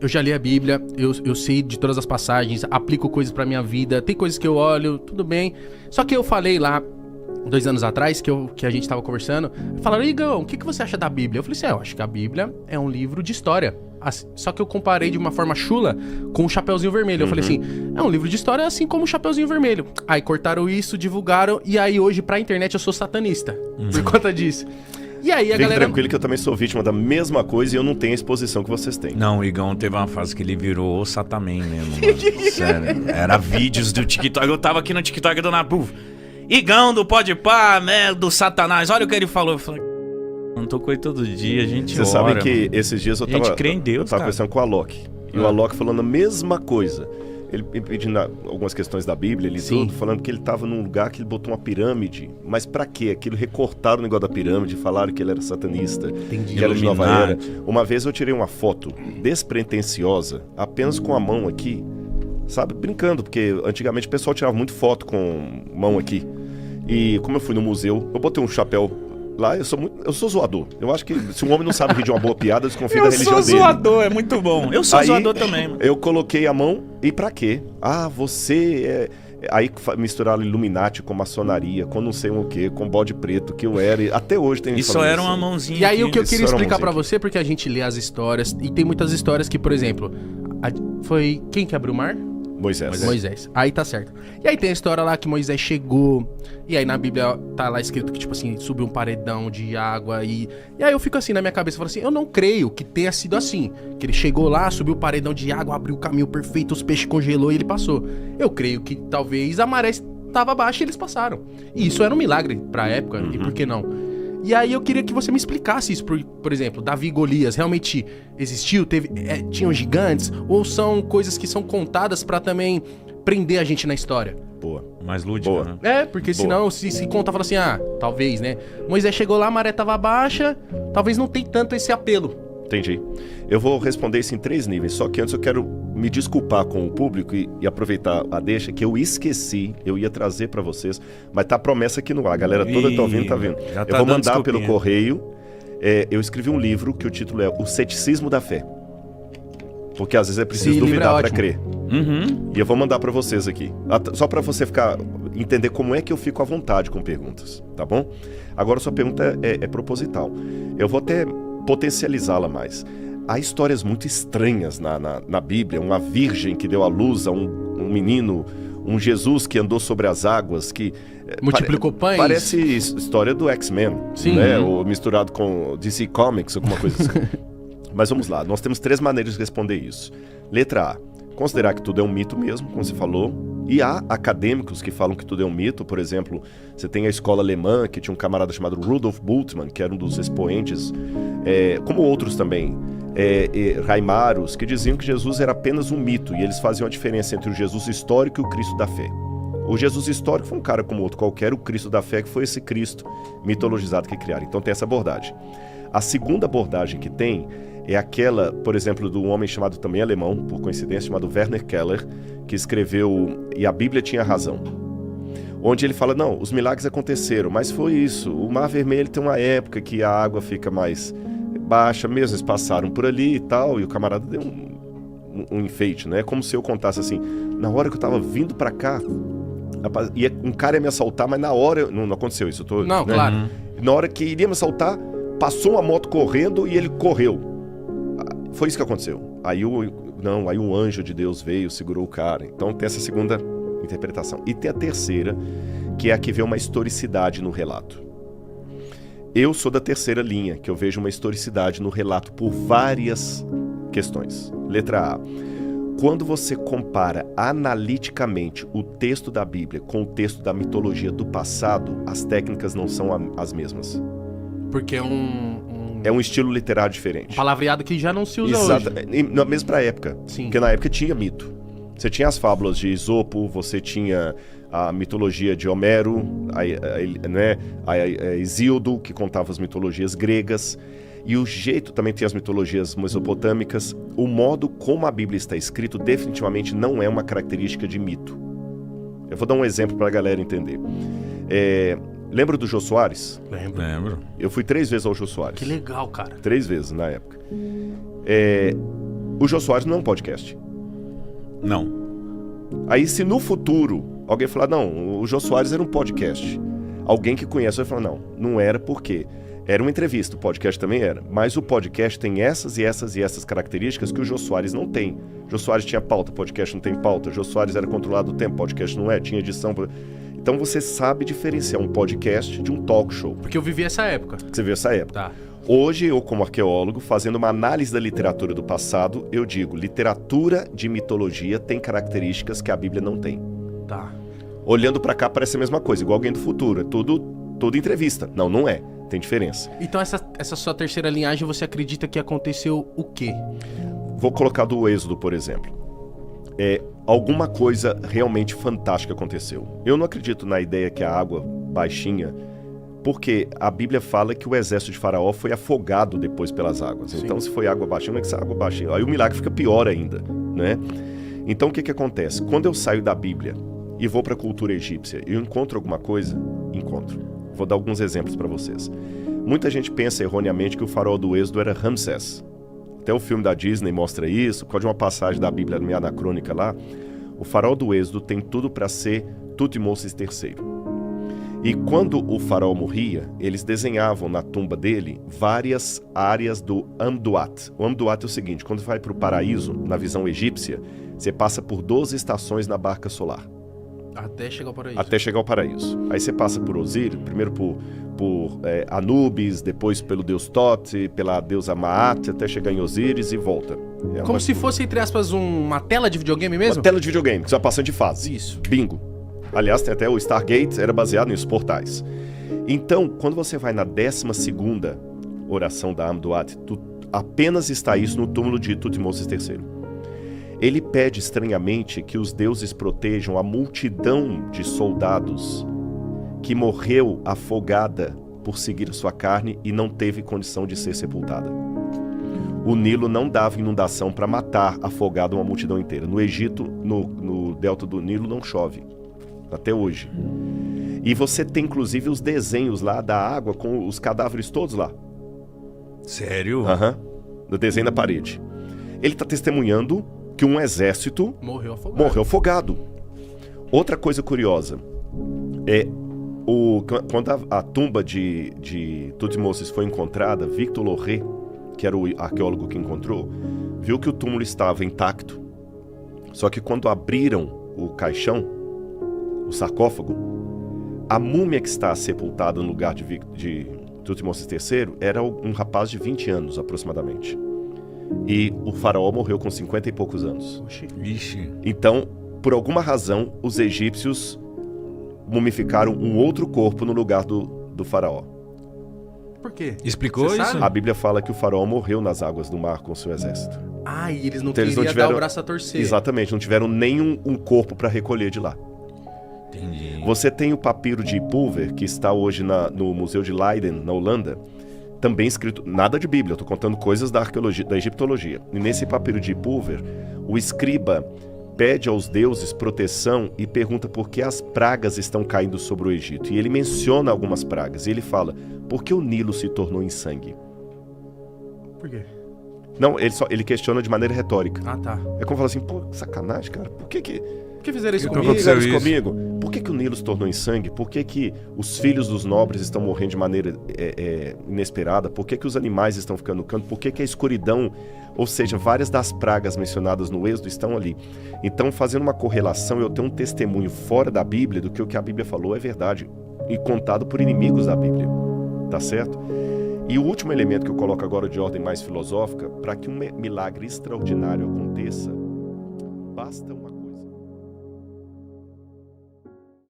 Eu já li a Bíblia, eu sei de todas as passagens, aplico coisas pra minha vida, tem coisas que eu olho, tudo bem. Só que eu falei lá, 2 anos atrás, que a gente tava conversando, falaram, Igão, o que você acha da Bíblia? Eu falei assim, eu acho que a Bíblia é um livro de história. Só que eu comparei de uma forma chula com o Chapeuzinho Vermelho. Eu falei assim, é um livro de história assim como o Chapeuzinho Vermelho. Aí cortaram isso, divulgaram, e aí hoje pra internet eu sou satanista, por conta disso. E aí a Fique galera... tranquilo que eu também sou vítima da mesma coisa e eu não tenho a exposição que vocês têm. Não, o Igão teve uma fase que ele virou o Satamém mesmo, mano. Sério. Era vídeos do TikTok. Eu tava aqui no TikTok do Nabu. Igão do Podpah, né, do Satanás. Olha o que ele falou. Eu falei, não tô com ele todo dia, a gente Você sabe que esses dias eu tava, crê em Deus, eu tava conversando com o Alok. E o Alok falando a mesma coisa. Ele pedindo algumas questões da Bíblia, ele tudo, falando que ele tava num lugar que ele botou uma pirâmide. Mas pra quê? Aquilo recortaram o negócio da pirâmide, falaram que ele era satanista, que era de Nova Era. Uma vez eu tirei uma foto despretensiosa, apenas com a mão aqui, sabe? Brincando, porque antigamente o pessoal tirava muito foto com mão aqui. E como eu fui no museu, eu botei um chapéu lá, eu sou zoador. Eu acho que se um homem não sabe rir de uma boa piada, desconfia da religião dele. Eu sou zoador, é muito bom. Eu sou zoador também, mano. Eu coloquei a mão, e pra quê? Ah, você é... Aí misturaram Illuminati com maçonaria, com não sei o quê, com bode preto, que eu era. Até hoje tem isso. Só era uma mãozinha. E aí o que eu Isso queria era uma explicar pra mãozinha. você, porque a gente lê as histórias, e tem muitas histórias que, por exemplo, foi quem que abriu o mar? Moisés. Aí tá certo. E aí tem a história lá que Moisés chegou, e aí na Bíblia tá lá escrito que, tipo assim, subiu um paredão de água e aí eu fico assim na minha cabeça, falo assim, eu não creio que tenha sido assim, que ele chegou lá, subiu o paredão de água, abriu o caminho perfeito, os peixes congelou e ele passou. Eu creio que talvez a maré estava baixa e eles passaram. E isso era um milagre pra época, e por que não? E aí eu queria que você me explicasse isso, por exemplo, Davi e Golias, realmente existiu? Tinham gigantes? Ou são coisas que são contadas pra também prender a gente na história? Boa. Mais lúdico, né? É, porque senão se conta, fala assim, talvez, né? Moisés chegou lá, a maré tava baixa, talvez não tem tanto esse apelo. Entendi. Eu vou responder isso em 3 níveis, só que antes eu quero me desculpar com o público e aproveitar a deixa que eu esqueci, eu ia trazer pra vocês, mas tá a promessa aqui no ar, a galera toda tá ouvindo, tá vendo. Já tá eu vou mandar dando pelo desculpinha. correio, eu escrevi um livro que o título é O Ceticismo da Fé, porque às vezes é preciso Esse livro duvidar é pra ótimo. crer. E eu vou mandar pra vocês aqui, só pra você entender como é que eu fico à vontade com perguntas, tá bom? Agora sua pergunta é proposital, eu vou até potencializá-la mais. Há histórias muito estranhas na Bíblia, uma virgem que deu à luz a um menino, um Jesus que andou sobre as águas, que Multiplicou pães. parece história do X-Men, Sim. né? Ou misturado com DC Comics, alguma coisa assim. Mas vamos lá, nós temos 3 maneiras de responder isso. Letra A, considerar que tudo é um mito mesmo, como você falou. E há acadêmicos que falam que tudo é um mito. Por exemplo, você tem a escola alemã, que tinha um camarada chamado Rudolf Bultmann, que era um dos expoentes, como outros também, Raimaros, que diziam que Jesus era apenas um mito, e eles faziam a diferença entre o Jesus histórico e o Cristo da fé. O Jesus histórico foi um cara como outro qualquer, o Cristo da fé que foi esse Cristo mitologizado que criaram. Então tem essa abordagem. A segunda abordagem que tem é aquela, por exemplo, de um homem chamado também alemão, por coincidência, chamado Werner Keller, que escreveu E a Bíblia Tinha Razão, onde ele fala, não, os milagres aconteceram, mas foi isso, o Mar Vermelho tem uma época que a água fica mais baixa mesmo, eles passaram por ali e tal, e o camarada deu um enfeite, né? Como se eu contasse assim, na hora que eu tava vindo pra cá, rapaz, um cara ia me assaltar, mas na hora, não aconteceu isso, Não, né? claro. Na hora que iria me assaltar, passou uma moto correndo e ele correu. Foi isso que aconteceu. Aí o anjo de Deus veio, segurou o cara. Então tem essa segunda interpretação. E tem a terceira, que é a que vê uma historicidade no relato. Eu sou da terceira linha, que eu vejo uma historicidade no relato por várias questões. Letra A. Quando você compara analiticamente o texto da Bíblia com o texto da mitologia do passado, as técnicas não são as mesmas. Porque é É um estilo literário diferente. palavreado que já não se usa Exatamente. hoje. Mesmo pra época. Sim. Porque na época tinha mito. Você tinha as fábulas de Esopo, você tinha a mitologia de Homero, a Hesíodo, que contava as mitologias gregas. E o jeito também tem as mitologias mesopotâmicas. O modo como a Bíblia está escrito definitivamente não é uma característica de mito. Eu vou dar um exemplo para a galera entender. Lembra do Jô Soares? Lembro. Eu fui 3 vezes ao Jô Soares. Que legal, cara. 3 vezes na época. O Jô Soares não é um podcast. Não. Aí se no futuro alguém falar, não, o Jô Soares era um podcast, alguém que conhece vai falar, não era porque era uma entrevista, o podcast também era, mas o podcast tem essas e essas e essas características que o Jô Soares não tem. O Jô Soares tinha pauta, podcast não tem pauta. O Jô Soares era controlado o tempo, podcast não é, tinha edição. Então você sabe diferenciar um podcast de um talk show. Porque eu vivi essa época. Você viu essa época. Tá. Hoje, eu como arqueólogo, fazendo uma análise da literatura do passado, eu digo, literatura de mitologia tem características que a Bíblia não tem. Tá. Olhando pra cá parece a mesma coisa, igual alguém do futuro, é tudo entrevista. Não é, tem diferença. Então essa sua terceira linhagem, você acredita que aconteceu o quê? Vou colocar do Êxodo, por exemplo. Alguma coisa realmente fantástica aconteceu. Eu não acredito na ideia que a água baixinha, porque a Bíblia fala que o exército de Faraó foi afogado depois pelas águas. Sim. Então, se foi água baixinha, não é que essa água baixinha. Aí o milagre fica pior ainda, né? Então, o que acontece? Quando eu saio da Bíblia e vou para a cultura egípcia e eu encontro alguma coisa, encontro. Vou dar alguns exemplos para vocês. Muita gente pensa erroneamente que o faraó do Êxodo era Ramsés. Até o filme da Disney mostra isso, por causa de uma passagem da Bíblia meio anacrônica lá. O faraó do Êxodo tem tudo para ser Tutmoses III. E quando o faraó morria, eles desenhavam na tumba dele várias áreas do Amduat. O Amduat é o seguinte, quando você vai para o paraíso, na visão egípcia, você passa por 12 estações na barca solar. Até chegar ao paraíso. Até chegar ao paraíso. Aí você passa por Osíris, primeiro por Anubis, depois pelo deus Tote, pela deusa Maat, até chegar em Osíris e volta. Como se fosse, entre aspas, uma tela de videogame mesmo? Uma tela de videogame, que você vai passando de fase. Isso. Bingo. Aliás, tem até o Stargate, era baseado nos portais. Então, quando você vai na 12ª oração da Amduat, apenas está isso no túmulo de Tutmoses III. Ele pede estranhamente que os deuses protejam a multidão de soldados que morreu afogada por seguir a sua carne e não teve condição de ser sepultada. O Nilo não dava inundação para matar afogado uma multidão inteira. No Egito, no delta do Nilo, não chove. Até hoje. E você tem inclusive os desenhos lá da água com os cadáveres todos lá. Sério? Aham. No desenho na parede. Ele está testemunhando que um exército morreu afogado. Outra coisa curiosa quando a tumba de Tutmoses foi encontrada, Victor Loré, que era o arqueólogo que encontrou, viu que o túmulo estava intacto. Só que quando abriram o caixão, o sarcófago, a múmia que está sepultada no lugar de Tutmoses III era um rapaz de 20 anos aproximadamente. E o faraó morreu com 50 e poucos anos. Vixe. Então, por alguma razão, os egípcios mumificaram um outro corpo no lugar do faraó. Por quê? Explicou isso? A Bíblia fala que o faraó morreu nas águas do mar com seu exército. E eles não queriam dar o braço a torcer. Exatamente, não tiveram nenhum corpo para recolher de lá. Entendi. Você tem o papiro de Pulver, que está hoje no Museu de Leiden, na Holanda, também escrito, nada de Bíblia, eu estou contando coisas da arqueologia, da egiptologia. E nesse papiro de Pulver, o escriba pede aos deuses proteção e pergunta por que as pragas estão caindo sobre o Egito. E ele menciona algumas pragas, e ele fala, por que o Nilo se tornou em sangue? Por quê? Não, ele questiona de maneira retórica. Tá. É como falar assim, pô, sacanagem, cara, por que fizeram isso comigo? Por que o Nilo se tornou em sangue? Por que os filhos dos nobres estão morrendo de maneira inesperada? Por que os animais estão ficando no canto? Por que a escuridão, ou seja, várias das pragas mencionadas no Êxodo estão ali? Então, fazendo uma correlação, eu tenho um testemunho fora da Bíblia do que o que a Bíblia falou é verdade e contado por inimigos da Bíblia, tá certo? E o último elemento que eu coloco agora de ordem mais filosófica, para que um milagre extraordinário aconteça, basta uma